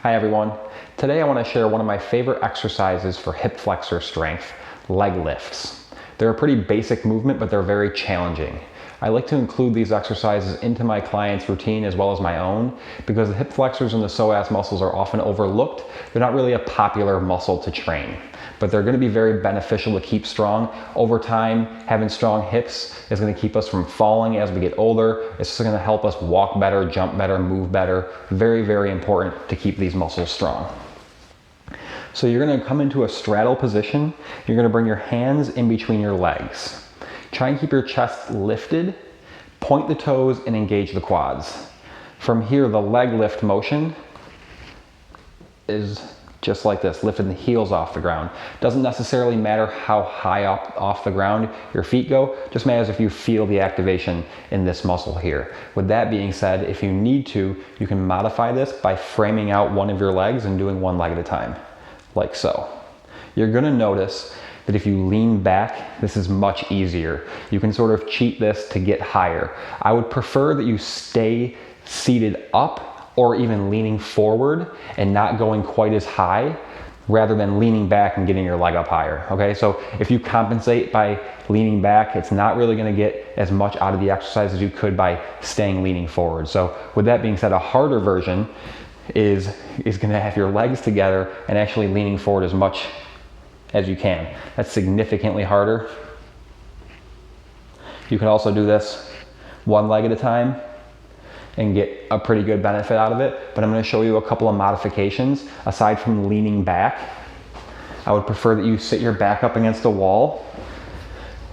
Hi everyone. Today I want to share one of my favorite exercises for hip flexor strength, leg lifts. They're a pretty basic movement, but they're very challenging. I like to include these exercises into my clients' routine as well as my own because the hip flexors and the psoas muscles are often overlooked. They're not really a popular muscle to train, but they're going to be very beneficial to keep strong. Over time, having strong hips is going to keep us from falling as we get older. It's just going to help us walk better, jump better, move better. Very, very important to keep these muscles strong. So you're going to come into a straddle position. You're going to bring your hands in between your legs. Try and keep your chest lifted, point the toes, and engage the quads. From here, the leg lift motion is just like this, lifting the heels off the ground. Doesn't necessarily matter how high up off the ground your feet go, just matters if you feel the activation in this muscle here. With that being said, if you need to, you can modify this by framing out one of your legs and doing one leg at a time, like so. You're gonna notice that if you lean back, this is much easier. You can sort of cheat this to get higher. I would prefer that you stay seated up or even leaning forward and not going quite as high rather than leaning back and getting your leg up higher, okay? So if you compensate by leaning back, it's not really gonna get as much out of the exercise as you could by staying leaning forward. So with that being said, a harder version is gonna have your legs together and actually leaning forward as much as you can. That's significantly harder. You can also do this one leg at a time and get a pretty good benefit out of it, but I'm going to show you a couple of modifications. Aside from leaning back, I would prefer that you sit your back up against a wall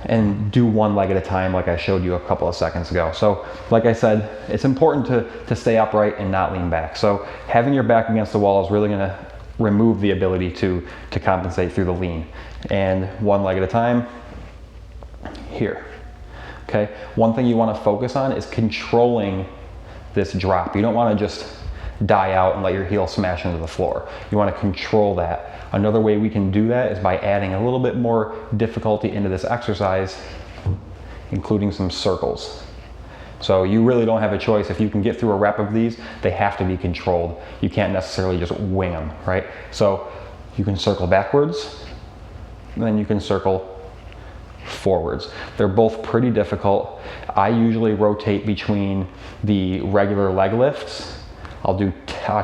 and do one leg at a time like I showed you a couple of seconds ago. So like I said, it's important to stay upright and not lean back. So having your back against the wall is really going to remove the ability to compensate through the lean. And one leg at a time, here, okay? One thing you wanna focus on is controlling this drop. You don't wanna just die out and let your heel smash into the floor. You wanna control that. Another way we can do that is by adding a little bit more difficulty into this exercise, including some circles. So you really don't have a choice. If you can get through a rep of these, they have to be controlled. You can't necessarily just wing them, right? So you can circle backwards, and then you can circle forwards. They're both pretty difficult. I usually rotate between the regular leg lifts. I'll do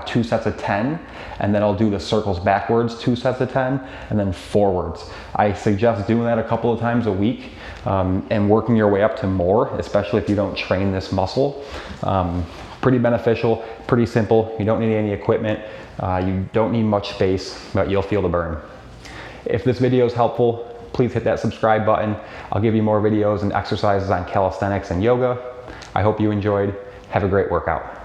2 sets of 10, and then I'll do the circles backwards, 2 sets of 10, and then forwards. I suggest doing that a couple of times a week and working your way up to more, especially if you don't train this muscle. Pretty beneficial, pretty simple. You don't need any equipment. You don't need much space, but you'll feel the burn. If this video is helpful, please hit that subscribe button. I'll give you more videos and exercises on calisthenics and yoga. I hope you enjoyed. Have a great workout.